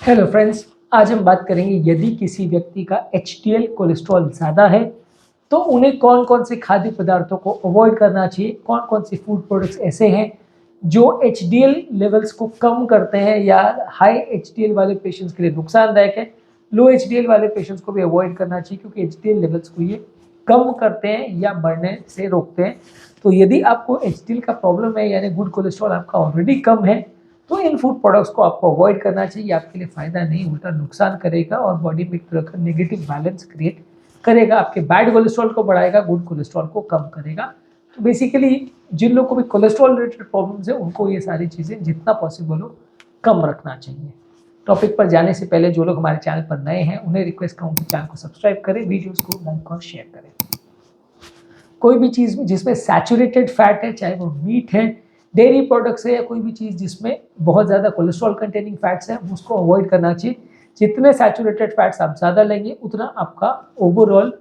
Hello friends, आज हम बात करेंगे यदि किसी व्यक्ति का एचडीएल कोलेस्ट्रॉल ज़्यादा है तो उन्हें कौन कौन से खाद्य पदार्थों को अवॉइड करना चाहिए। कौन कौन से फूड प्रोडक्ट्स ऐसे हैं जो एचडीएल लेवल्स को कम करते हैं या हाई एचडीएल वाले पेशेंट्स के लिए नुकसानदायक है। लो एचडीएल वाले पेशेंट्स को भी अवॉइड करना चाहिए क्योंकि एचडीएल लेवल्स को ये कम करते हैं या बढ़ने से रोकते हैं। तो यदि आपको एचडीएल का प्रॉब्लम है यानी गुड कोलेस्ट्रॉल आपका ऑलरेडी कम है तो इन फूड प्रोडक्ट्स को आपको अवॉइड करना चाहिए। आपके लिए फ़ायदा नहीं उल्टा नुकसान करेगा और बॉडी में एक तरह का नेगेटिव बैलेंस क्रिएट करेगा। आपके बैड कोलेस्ट्रॉल को बढ़ाएगा, गुड कोलेस्ट्रॉल को कम करेगा। तो बेसिकली जिन लोगों को भी कोलेस्ट्रॉल रिलेटेड प्रॉब्लम्स है उनको ये सारी चीज़ें जितना पॉसिबल हो कम रखना चाहिए। टॉपिक पर जाने से पहले जो लोग हमारे चैनल पर नए हैं उन्हें रिक्वेस्ट करूँ कि चैनल को सब्सक्राइब करें, वीडियोज़ को लाइक और शेयर करें। कोई भी चीज़ जिसमें सैचुरेटेड फैट है, चाहे वो मीट है, डेयरी प्रोडक्ट्स है या कोई भी चीज़ जिसमें बहुत ज़्यादा कोलेस्ट्रॉल कंटेनिंग फैट्स हैं, उसको अवॉइड करना चाहिए। जितने सैचुरेटेड फैट्स आप ज़्यादा लेंगे उतना आपका ओवरऑल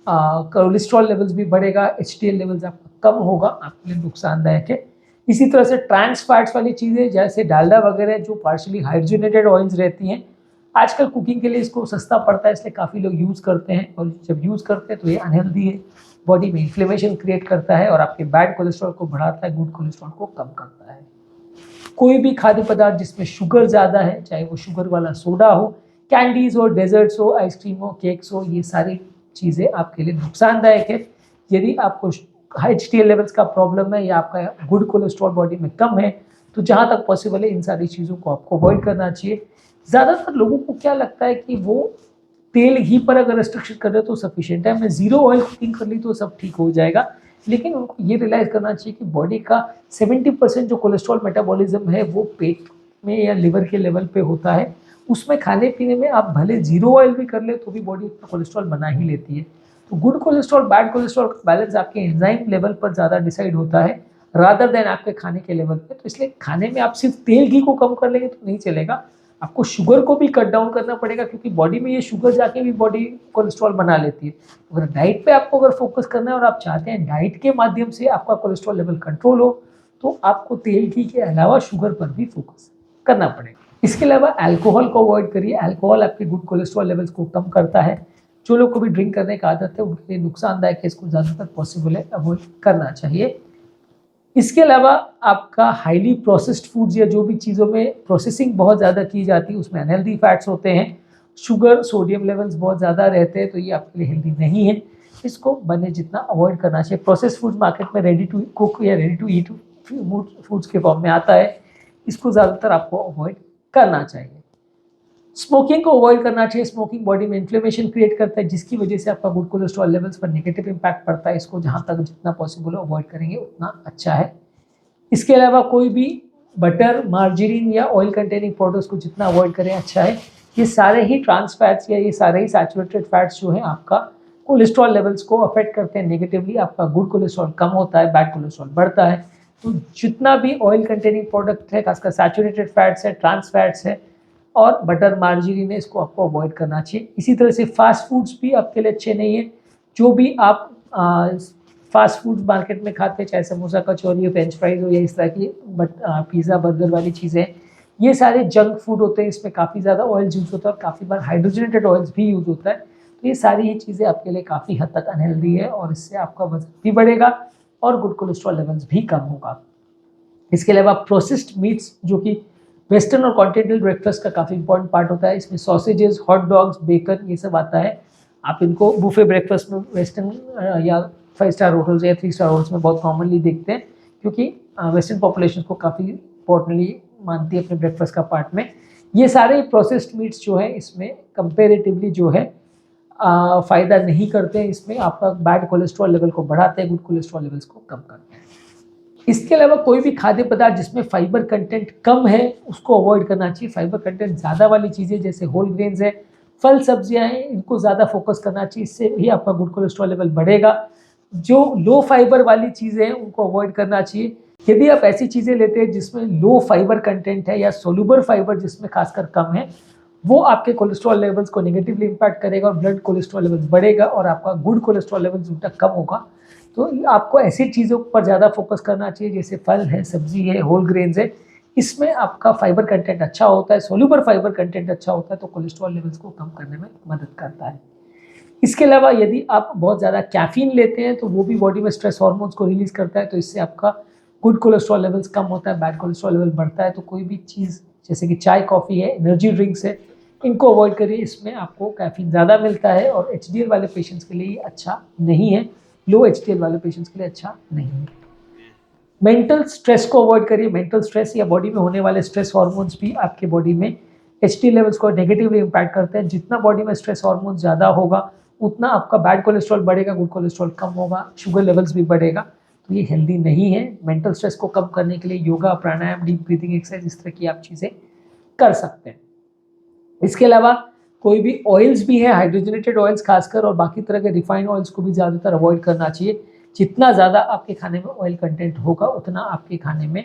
कोलेस्ट्रॉल लेवल्स भी बढ़ेगा, एचडीएल लेवल्स आपका कम होगा, आपके लिए नुकसानदायक है। इसी तरह से ट्रांस फैट्स वाली चीज़ें जैसे डालडा वगैरह जो पार्शली हाइड्रोजनेटेड ऑयल्स रहती हैं, आजकल कुकिंग के लिए इसको सस्ता पड़ता है इसलिए काफ़ी लोग यूज़ करते हैं और जब यूज़ करते हैं तो ये अनहेल्दी है, बॉडी में इन्फ्लेमेशन क्रिएट करता है और आपके बैड कोलेस्ट्रॉल को बढ़ाता है, गुड कोलेस्ट्रॉल को कम करता है। कोई भी खाद्य पदार्थ जिसमें शुगर ज़्यादा है, चाहे वो शुगर वाला सोडा हो, कैंडीज़ हो, डेजर्ट्स हो, आइसक्रीम हो, केक्स हो, ये सारी चीज़ें आपके लिए नुकसानदायक है। यदि आपको एचडीएल लेवल्स का प्रॉब्लम है या आपका गुड कोलेस्ट्रॉल बॉडी में कम है तो जहाँ तक पॉसिबल है इन सारी चीज़ों को आपको अवॉइड करना चाहिए। ज़्यादातर लोगों को क्या लगता है कि वो तेल घी पर अगर रेस्ट्रिक्शन कर रहे हो तो सफिशिएंट है, मैं ज़ीरो ऑयल कुकिंग कर ली तो सब ठीक हो जाएगा। लेकिन उनको ये रियलाइज़ करना चाहिए कि बॉडी का 70% जो कोलेस्ट्रॉल मेटाबॉलिज्म है वो पेट में या लिवर के लेवल पे होता है। उसमें खाने पीने में आप भले ज़ीरो ऑयल भी कर ले तो भी बॉडी उतना कोलेस्ट्रॉल बना ही लेती है। तो गुड कोलेस्ट्रॉल बैड कोलेस्ट्रॉल का बैलेंस आपके एंजाइम लेवल पर ज़्यादा डिसाइड होता है रादर देन आपके खाने के लेवल पे। तो इसलिए खाने में आप सिर्फ तेल घी को कम कर लेंगे तो नहीं चलेगा, आपको शुगर को भी कट डाउन करना पड़ेगा क्योंकि बॉडी में ये शुगर जाके भी बॉडी कोलेस्ट्रॉल बना लेती है। अगर डाइट पे आपको अगर फोकस करना है और आप चाहते हैं डाइट के माध्यम से आपका कोलेस्ट्रॉल लेवल कंट्रोल हो तो आपको तेल घी के अलावा शुगर पर भी फोकस करना पड़ेगा। इसके अलावा अल्कोहल को अवॉइड करिए। अल्कोहल आपके गुड कोलेस्ट्रॉल लेवल्स को कम करता है। जो लोग को भी ड्रिंक करने का आदत है उनके लिए नुकसानदायक है, इसको ज़्यादातर पॉसिबल है अवॉइड करना चाहिए। इसके अलावा आपका हाईली प्रोसेस्ड फूड्स या जो भी चीज़ों में प्रोसेसिंग बहुत ज़्यादा की जाती है उसमें अनहेल्दी फैट्स होते हैं, शुगर सोडियम लेवल्स बहुत ज़्यादा रहते हैं तो ये आपके लिए हेल्दी नहीं है। इसको बने जितना अवॉइड करना चाहिए। प्रोसेस्ड फूड मार्केट में रेडी टू कुक या रेडी टू ईट फूड्स के फॉर्म में आता है, इसको ज़्यादातर आपको अवॉइड करना चाहिए। स्मोकिंग को अवॉइड करना चाहिए। स्मोकिंग बॉडी में इन्फ्लेमेशन क्रिएट करता है जिसकी वजह से आपका गुड कोलेस्ट्रॉल लेवल्स पर नेगेटिव इंपैक्ट पड़ता है। इसको जहाँ तक जितना पॉसिबल हो अवॉइड करेंगे उतना अच्छा है। इसके अलावा कोई भी बटर, मार्जरीन या ऑयल कंटेनिंग प्रोडक्ट्स को जितना अवॉइड करें अच्छा है। ये सारे ही ट्रांस फैट्स या ये सारे ही सैचुरेटेड फैट्स जो हैं आपका कोलेस्ट्रॉल लेवल्स को अफेक्ट करते हैं नेगेटिवली। आपका गुड कोलेस्ट्रॉल कम होता है, बैड कोलेस्ट्रॉल बढ़ता है। तो जितना भी ऑयल कंटेनिंग प्रोडक्ट है, खासकर सैचुरेटेड फैट्स है, ट्रांस फैट्स है और बटर, मार्जरीन है, इसको आपको अवॉइड करना चाहिए। इसी तरह से फास्ट फूड्स भी आपके लिए अच्छे नहीं है। जो भी आप फास्ट फूड मार्केट में खाते हैं, चाहे समोसा, कचौरी हो, फ्रेंच फ्राइज हो या इस तरह की पिज़्ज़ा, बर्गर वाली चीज़ें, ये सारे जंक फूड होते हैं। इसमें काफ़ी ज़्यादा ऑयल यूज़ होता है और काफ़ी बार हाइड्रोजनेटेड ऑयल्स भी यूज़ होता है। तो ये सारी ही चीज़ें आपके लिए काफ़ी हद तक अनहेल्दी है और इससे आपका वजन भी बढ़ेगा और गुड कोलेस्ट्रॉल लेवल्स भी कम होगा। इसके अलावा प्रोसेस्ड मीट्स जो कि वेस्टर्न और कॉन्टिनेंटल ब्रेकफास्ट का काफ़ी इंपॉर्टेंट पार्ट होता है, इसमें सॉसेजेस, हॉट डॉग्स, बेकन ये सब आता है। आप इनको बुफे ब्रेकफास्ट में वेस्टर्न या 5 स्टार होटल्स या 3 स्टार होटल्स में बहुत कॉमनली देखते हैं क्योंकि वेस्टर्न पॉपुलेशन को काफ़ी इंपॉर्टेंटली मानती है अपने ब्रेकफास्ट का पार्ट में। ये सारे प्रोसेस्ड मीट्स जो है इसमें कंपेरेटिवली जो है फ़ायदा नहीं करते हैं। इसमें आपका बैड कोलेस्ट्रॉल लेवल को बढ़ाते हैं, गुड कोलेस्ट्रॉल लेवल्स को कम करते हैं। इसके अलावा कोई भी खाद्य पदार्थ जिसमें फाइबर कंटेंट कम है उसको अवॉइड करना चाहिए। फाइबर कंटेंट ज़्यादा वाली चीज़ें जैसे होल ग्रेन्स है, फल सब्जियां हैं, इनको ज़्यादा फोकस करना चाहिए। इससे भी आपका गुड कोलेस्ट्रॉल लेवल बढ़ेगा। जो लो फाइबर वाली चीज़ें हैं उनको अवॉइड करना चाहिए। यदि आप ऐसी चीज़ें लेते हैं जिसमें लो फाइबर कंटेंट है या सोलुबल फाइबर जिसमें खासकर कम है, वो आपके कोलेस्ट्रॉल लेवल्स को नेगेटिवली इम्पैक्ट करेगा और ब्लड कोलेस्ट्रॉल लेवल्स बढ़ेगा और आपका गुड कोलेस्ट्रॉल लेवल्स उल्टा कम होगा। तो आपको ऐसी चीज़ों पर ज़्यादा फोकस करना चाहिए जैसे फल है, सब्जी है, होल ग्रेन्स है। इसमें आपका फाइबर कंटेंट अच्छा होता है, सोल्यूबल फाइबर कंटेंट अच्छा होता है, तो कोलेस्ट्रॉल लेवल्स को कम करने में मदद करता है। इसके अलावा यदि आप बहुत ज़्यादा कैफीन लेते हैं तो वो भी बॉडी में स्ट्रेस हार्मोन्स को रिलीज करता है, तो इससे आपका गुड कोलेस्ट्रॉल लेवल्स कम होता है, बैड कोलेस्ट्रॉल लेवल बढ़ता है। तो कोई भी चीज़ जैसे कि चाय, कॉफ़ी है, एनर्जी ड्रिंक्स है, इनको अवॉइड करिए। इसमें आपको कैफीन ज़्यादा मिलता है और एचडीएल वाले पेशेंट्स के लिए ये अच्छा नहीं है, लो एचडीएल वाले पेशेंट्स के लिए अच्छा नहीं है। मेंटल स्ट्रेस को अवॉइड करिए। मेंटल स्ट्रेस या बॉडी में होने वाले स्ट्रेस हार्मोन्स भी आपके बॉडी में एचडीएल लेवल्स को नेगेटिवली इम्पैक्ट करते हैं। जितना बॉडी में स्ट्रेस हार्मोन ज़्यादा होगा उतना आपका बैड कोलेस्ट्रॉल बढ़ेगा, गुड कोलेस्ट्रॉल कम होगा, शुगर लेवल्स भी बढ़ेगा, तो ये हेल्दी नहीं है। मेंटल स्ट्रेस को कम करने के लिए योगा, प्राणायाम, डीप ब्रीथिंग एक्सरसाइज, इस तरह की आप चीज़ें कर सकते हैं। इसके अलावा कोई भी ऑयल्स भी हैं, हाइड्रोजनेटेड ऑयल्स खासकर, और बाकी तरह के रिफाइंड ऑयल्स को भी ज़्यादातर अवॉइड करना चाहिए। जितना ज़्यादा आपके खाने में ऑयल कंटेंट होगा उतना आपके खाने में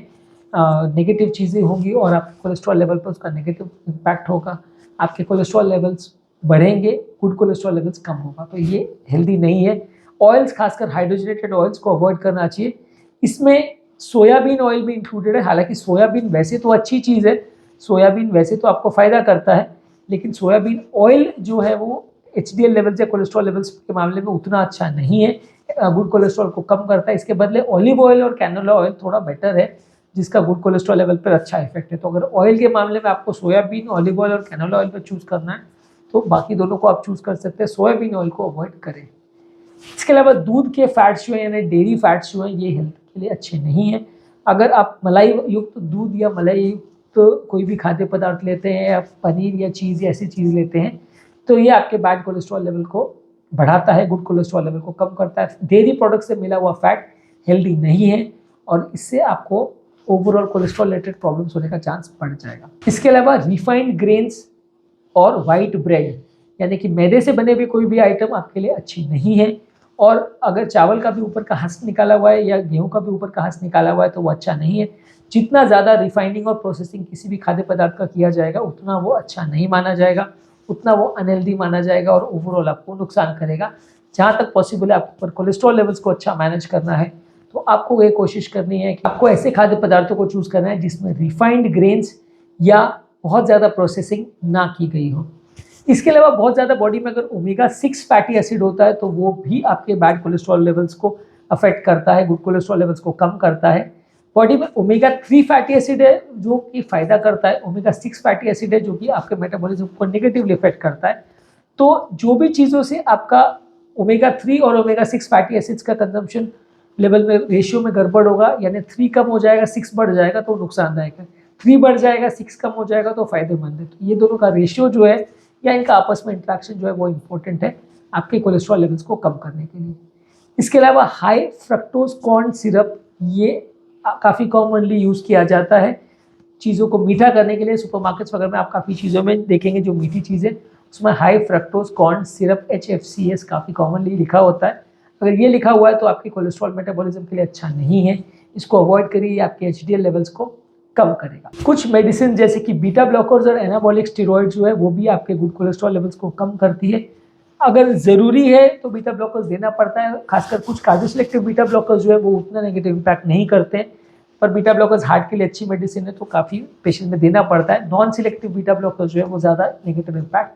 नेगेटिव चीज़ें होंगी और आपके कोलेस्ट्रॉल लेवल पर उसका नेगेटिव इम्पैक्ट होगा। आपके कोलेस्ट्रॉल लेवल्स बढ़ेंगे, गुड कोलेस्ट्रॉल लेवल्स कम होगा, तो ये हेल्दी नहीं है। ऑयल्स खासकर हाइड्रोजनेटेड ऑयल्स को अवॉइड करना चाहिए। इसमें सोयाबीन ऑयल भी इंक्लूडेड है। हालांकि सोयाबीन वैसे तो अच्छी चीज़ है, सोयाबीन वैसे तो आपको फ़ायदा करता है, लेकिन सोयाबीन ऑयल जो है वो एचडीएल लेवल्स या कोलेस्ट्रॉल लेवल्स के मामले में उतना अच्छा नहीं है, गुड कोलेस्ट्रॉल को कम करता है। इसके बदले ऑलिव ऑयल और कैनोला ऑयल थोड़ा बेटर है, जिसका गुड कोलेस्ट्रॉल लेवल पर अच्छा इफेक्ट है। तो अगर ऑयल के मामले में आपको सोयाबीन, ऑलिव ऑयल और कैनोला ऑयल पर चूज़ करना है तो बाकी दोनों को आप चूज़ कर सकते हैं, सोयाबीन ऑयल को अवॉइड करें। इसके अलावा दूध के फैट्स जो हैं, यानी डेयरी फैट्स जो हैं, ये हेल्थ के लिए अच्छे नहीं हैं। अगर आप मलाई युक्त दूध या मलाई युक्त कोई भी खाद्य पदार्थ लेते हैं या पनीर या चीज़ या ऐसी चीज़ लेते हैं तो ये आपके बैड कोलेस्ट्रॉल लेवल को बढ़ाता है, गुड कोलेस्ट्रॉल लेवल को कम करता है। डेयरी प्रोडक्ट से मिला हुआ फैट हेल्दी नहीं है और इससे आपको ओवरऑल कोलेस्ट्रॉल रिलेटेड प्रॉब्लम्स होने का चांस बढ़ जाएगा। इसके अलावा रिफाइंड ग्रेन्स और वाइट ब्रेड यानी कि मैदे से बने हुए कोई भी आइटम आपके लिए अच्छी नहीं है। और अगर चावल का भी ऊपर का हंस निकाला हुआ है या गेहूं का भी ऊपर का हंस निकाला हुआ है तो वो अच्छा नहीं है। जितना ज़्यादा रिफाइनिंग और प्रोसेसिंग किसी भी खाद्य पदार्थ का किया जाएगा उतना वो अच्छा नहीं माना जाएगा, उतना वो अनहेल्दी माना जाएगा और ओवरऑल आपको नुकसान करेगा। जहाँ तक पॉसिबल है आपको कोलेस्ट्रॉल लेवल्स को अच्छा मैनेज करना है तो आपको ये कोशिश करनी है कि आपको ऐसे खाद्य पदार्थों को चूज़ करना है जिसमें रिफाइंड ग्रेन्स या बहुत ज़्यादा प्रोसेसिंग ना की गई हो। इसके अलावा बहुत ज़्यादा बॉडी में अगर ओमेगा 6 फैटी एसिड होता है तो वो भी आपके बैड कोलेस्ट्रॉल लेवल्स को अफेक्ट करता है, गुड कोलेस्ट्रॉल लेवल्स को कम करता है। बॉडी में ओमेगा 3 फैटी एसिड है जो कि फ़ायदा करता है, ओमेगा 6 फैटी एसिड है जो कि आपके मेटाबॉलिज्म को नेगेटिवली इफेक्ट करता है। तो जो भी चीज़ों से आपका ओमेगा 3 और ओमेगा 6 फैटी एसिड्स का कंजम्पशन लेवल में रेशियो में गड़बड़ होगा, यानी 3 कम हो जाएगा 6 बढ़ जाएगा तो नुकसानदायक है, 3 बढ़ जाएगा 6 कम हो जाएगा तो फायदेमंद है। तो ये दोनों का रेशियो जो है या इनका आपस में इंट्रैक्शन जो है वो इम्पोर्टेंट है आपके कोलेस्ट्रॉल लेवल्स को कम करने के लिए। इसके अलावा हाई फ्रक्टोज कॉर्न सिरप ये काफ़ी कॉमनली यूज़ किया जाता है चीज़ों को मीठा करने के लिए। सुपरमार्केट्स वगैरह में आप काफ़ी चीज़ों में देखेंगे जो मीठी चीज़ें उसमें high fructose corn syrup HFCS काफ़ी कॉमनली लिखा होता है। अगर ये लिखा हुआ है तो आपके कोलेस्ट्रॉल मेटाबॉलिज्म के लिए अच्छा नहीं है, इसको अवॉइड करिए, आपके HDL लेवल्स को कम करेगा। कुछ मेडिसिन जैसे कि बीटा ब्लॉकर्स और एनाबॉलिक स्टेरॉइड जो है वो भी आपके गुड कोलेस्ट्रॉल लेवल्स को कम करती है। अगर ज़रूरी है तो बीटा ब्लॉकर्स देना पड़ता है, खासकर कुछ कार्डियोसेलेक्टिव बीटा ब्लॉकर्स जो है वो उतना नेगेटिव इम्पैक्ट नहीं करते हैं, पर बीटा ब्लॉकर्स हार्ट के लिए अच्छी मेडिसिन है तो काफ़ी पेशेंट में देना पड़ता है। नॉन सिलेक्टिव बीटा ब्लॉकर्स जो है वो ज़्यादा नेगेटिव इम्पैक्ट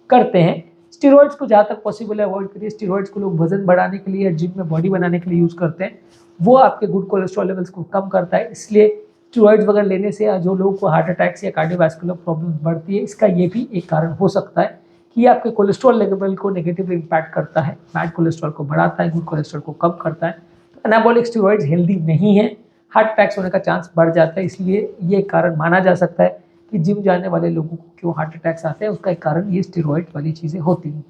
करते हैं। स्टेरॉइड्स को जहाँ तक पॉसिबल है अवॉइड करिए। स्टेरॉइड्स को लोग वजन बढ़ाने के लिए या जिम में बॉडी बनाने के लिए यूज़ करते हैं, वो आपके गुड कोलेस्ट्रॉल लेवल्स को कम करता है। इसलिए स्टेरॉइड्स वगैरह लेने से जो लोगों को हार्ट अटैक्स या कार्डियोवैस्कुलर प्रॉब्लम बढ़ती है, इसका ये भी एक कारण हो सकता है कि आपके कोलेस्ट्रॉल लेवल को नेगेटिव इम्पैक्ट करता है, बैड कोलेस्ट्रॉल को बढ़ाता है, गुड कोलेस्ट्रॉल को कम करता है। तो एनाबॉलिक स्टेरॉइड्स हेल्दी नहीं है, हार्ट अटैक्स होने का चांस बढ़ जाता है। इसलिए ये कारण माना जा सकता है कि जिम जाने वाले लोगों को क्यों हार्ट अटैक्स आते हैं, उसका एक कारण ये स्टेरॉइड वाली चीज़ें होती हैं।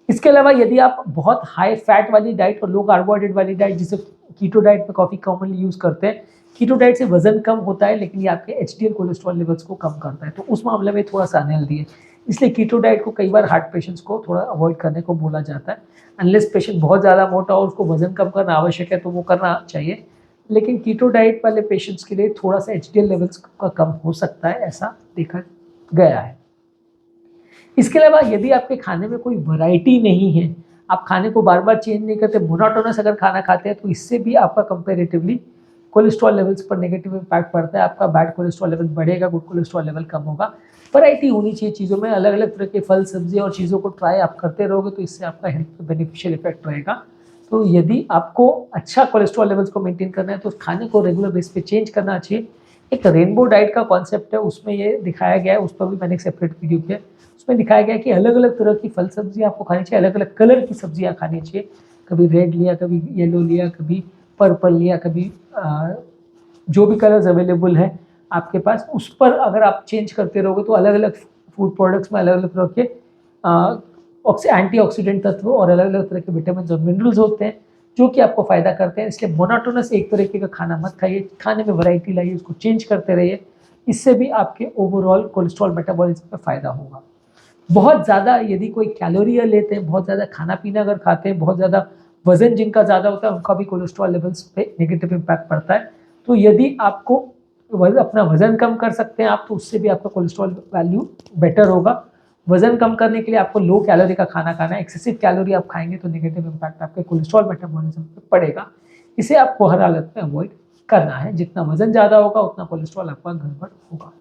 इसके अलावा यदि आप बहुत हाई फैट वाली डाइट और लो कार्बोहाइड्रेट वाली डाइट जिसे कीटो डाइट में काफ़ी कॉमनली यूज़ करते हैं, कीटो डाइट से वजन कम होता है लेकिन ये आपके HDL कोलेस्ट्रॉल लेवल्स को कम करता है, तो उस मामले में थोड़ा सा अनहेल्दी है। इसलिए कीटो डाइट को कई बार हार्ट पेशेंट्स को थोड़ा अवॉइड करने को बोला जाता है। अनलेस पेशेंट बहुत ज़्यादा मोटा हो, उसको वजन कम करना आवश्यक है तो वो करना चाहिए, लेकिन कीटो डाइट वाले पेशेंट्स के लिए थोड़ा सा HDL लेवल्स का कम हो सकता है, ऐसा देखा गया है। इसके अलावा यदि आपके खाने में कोई वैरायटी नहीं है, आप खाने को बार बार चेंज नहीं करते, मोनोटोनस अगर खाना खाते हैं तो इससे भी आपका कंपेरेटिवली कोलेस्ट्रॉल लेवल्स पर नेगेटिव इम्पैक्ट पड़ता है। आपका बैड कोलेस्ट्रॉल लेवल बढ़ेगा, गुड कोलेस्ट्रॉल लेवल कम होगा। वैरायटी होनी चाहिए चीज़ों में, अलग अलग तरह के फल सब्जी और चीज़ों को ट्राई आप करते रहोगे तो इससे आपका हेल्थ पे बेनिफिशियल इफेक्ट रहेगा। तो यदि आपको अच्छा कोलेस्ट्रॉल लेवल्स को मेंटेन करना है तो खाने को रेगुलर बेस पे चेंज करना चाहिए। एक रेनबो डाइट का कॉन्सेप्ट है, उसमें ये दिखाया गया है, उस पर भी मैंने एक सेपरेट वीडियो किया, उसमें दिखाया गया है कि अलग अलग तरह की फल सब्जियाँ आपको खानी चाहिए, अलग अलग कलर की सब्जियाँ खानी चाहिए। कभी रेड लिया, कभी येलो लिया, कभी पर्पल लिया, कभी जो भी कलर्स अवेलेबल हैं आपके पास, उस पर अगर आप चेंज करते रहोगे तो अलग अलग फूड प्रोडक्ट्स में अलग अलग तरह के एंटीऑक्सीडेंट तत्व और अलग अलग तरह के विटामिन और मिनरल्स होते हैं जो कि आपको फ़ायदा करते हैं। इसलिए मोनोटोनस एक तरीके का खाना मत खाइए, खाने में वैरायटी लाइए, उसको चेंज करते रहिए। इससे भी आपके ओवरऑल कोलेस्ट्रॉल मेटाबॉलिज्म में फ़ायदा होगा। बहुत ज़्यादा यदि कोई कैलोरियाँ लेते हैं, बहुत ज़्यादा खाना पीना अगर खाते हैं, बहुत ज़्यादा वज़न जिनका ज़्यादा होता है उनका भी कोलेस्ट्रॉल लेवल्स पे नेगेटिव इम्पैक्ट पड़ता है। तो यदि आपको अपना वज़न कम कर सकते हैं आप, तो उससे भी आपका कोलेस्ट्रॉल वैल्यू बेटर होगा। वज़न कम करने के लिए आपको लो कैलोरी का खाना खाना है। एक्सेसिव कैलोरी आप खाएंगे तो नेगेटिव इम्पैक्ट आपके कोलेस्ट्रॉल मेटाबॉलिज्म पे पड़ेगा। इसे आपको हर हालत में अवॉइड करना है। जितना वज़न ज़्यादा होगा उतना कोलेस्ट्रॉल आपका गड़बड़ होगा।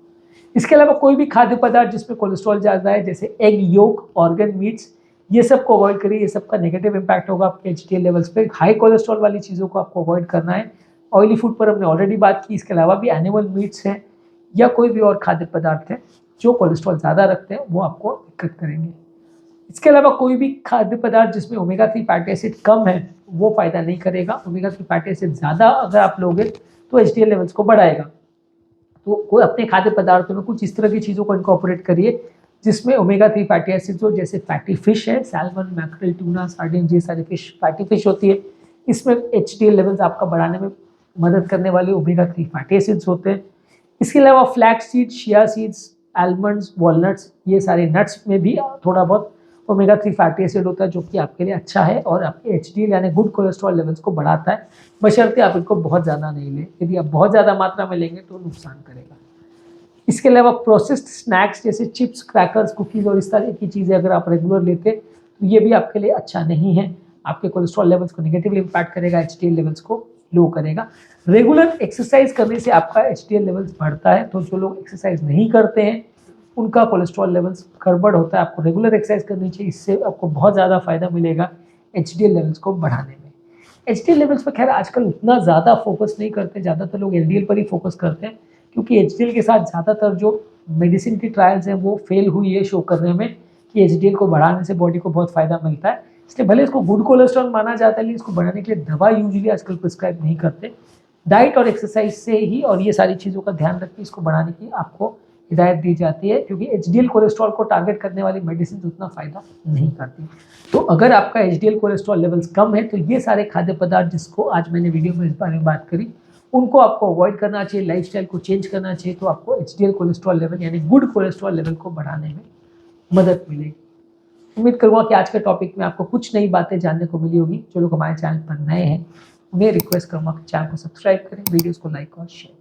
इसके अलावा कोई भी खाद्य पदार्थ जिसमें कोलेस्ट्रॉल ज़्यादा है, जैसे एग योक, ऑर्गन मीट्स, ये सब को अवॉइड करिए। ये सब का नेगेटिव इम्पैक्ट होगा आपके एचडीएल लेवल्स पे। हाई कोलेस्ट्रॉल वाली चीज़ों को आपको अवॉइड करना है। ऑयली फूड पर हमने ऑलरेडी बात की। इसके अलावा भी एनिमल मीट्स हैं या कोई भी और खाद्य पदार्थ हैं जो कोलेस्ट्रॉल ज़्यादा रखते हैं, वो आपको दिक्कत करेंगे। इसके अलावा कोई भी खाद्य पदार्थ जिसमें ओमेगा 3 फैटी एसिड कम है वो फ़ायदा नहीं करेगा। ओमेगा 3 फैटी एसिड ज़्यादा अगर आप लोगे तो एचडीएल लेवल्स को बढ़ाएगा। तो कोई अपने खाद्य पदार्थों में कुछ इस तरह की चीज़ों को इनकॉर्पोरेट करिए जिसमें ओमेगा 3 फैटी एसिड्स हो, जैसे फैटी फिश है, सैल्मन, मैक्रेल, टूना, सार्डिन, ये सारी फिश फैटी फिश होती है। इसमें एचडीएल लेवल्स आपका बढ़ाने में मदद करने वाले ओमेगा 3 फैटी एसिड्स होते हैं। इसके अलावा flax seeds, chia seeds, almonds, walnuts, ये सारे नट्स में भी थोड़ा बहुत ओमेगा 3 फैटी एसिड होता है जो कि आपके लिए अच्छा है और आपके एचडीएल यानी गुड कोलेस्ट्रॉल लेवल्स को बढ़ाता है, बशर्ते आप इनको बहुत ज़्यादा नहीं लें। यदि आप बहुत ज़्यादा मात्रा में लेंगे तो नुकसान करेगा। इसके अलावा प्रोसेस्ड स्नैक्स जैसे चिप्स, क्रैकर्स, कुकीज़ और इस तरह की चीज़ें अगर आप रेगुलर लेते हैं तो ये भी आपके लिए अच्छा नहीं है। आपके कोलेस्ट्रॉल लेवल्स को नेगेटिवली इम्पैक्ट करेगा, एचडीएल लेवल्स को लो करेगा। रेगुलर एक्सरसाइज करने से आपका एचडीएल लेवल्स बढ़ता है। तो जो लोग एक्सरसाइज नहीं करते हैं उनका कोलेस्ट्रॉल लेवल्स गड़बड़ होता है। आपको रेगुलर एक्सरसाइज करनी चाहिए, इससे आपको बहुत ज़्यादा फायदा मिलेगा एचडीएल लेवल्स को बढ़ाने में। एचडीएल लेवल्स पर खैर आजकल उतना ज़्यादा फोकस नहीं करते, ज़्यादातर लोग एलडीएल पर ही फोकस करते हैं क्योंकि एचडीएल के साथ ज़्यादातर जो मेडिसिन की ट्रायल्स हैं वो फेल हुई है शो करने में कि एचडीएल को बढ़ाने से बॉडी को बहुत फ़ायदा मिलता है। इसलिए भले इसको गुड कोलेस्ट्रॉल माना जाता है लेकिन इसको बढ़ाने के लिए दवा यूजुअली आजकल प्रिस्क्राइब नहीं करते। डाइट और एक्सरसाइज से ही और ये सारी चीज़ों का ध्यान रख के इसको बढ़ाने की आपको हिदायत दी जाती है क्योंकि एचडीएल कोलेस्ट्रॉल को टारगेट करने वाली मेडिसिन उतना फ़ायदा नहीं करती। तो अगर आपका एचडीएल कोलेस्ट्रॉल लेवल्स कम है तो ये सारे खाद्य पदार्थ जिसको आज मैंने वीडियो में इस बारे में बात करी उनको आपको अवॉइड करना चाहिए, लाइफस्टाइल को चेंज करना चाहिए। तो आपको एचडीएल कोलेस्ट्रॉल लेवल यानी गुड कोलेस्ट्रॉल लेवल को बढ़ाने में मदद मिलेगी। उम्मीद करूँगा कि आज के टॉपिक में आपको कुछ नई बातें जानने को मिली होगी। जो लोग हमारे चैनल पर नए हैं उन्हें रिक्वेस्ट करूँगा कि चैनल को सब्सक्राइब करें, वीडियोज़ को लाइक और शेयर।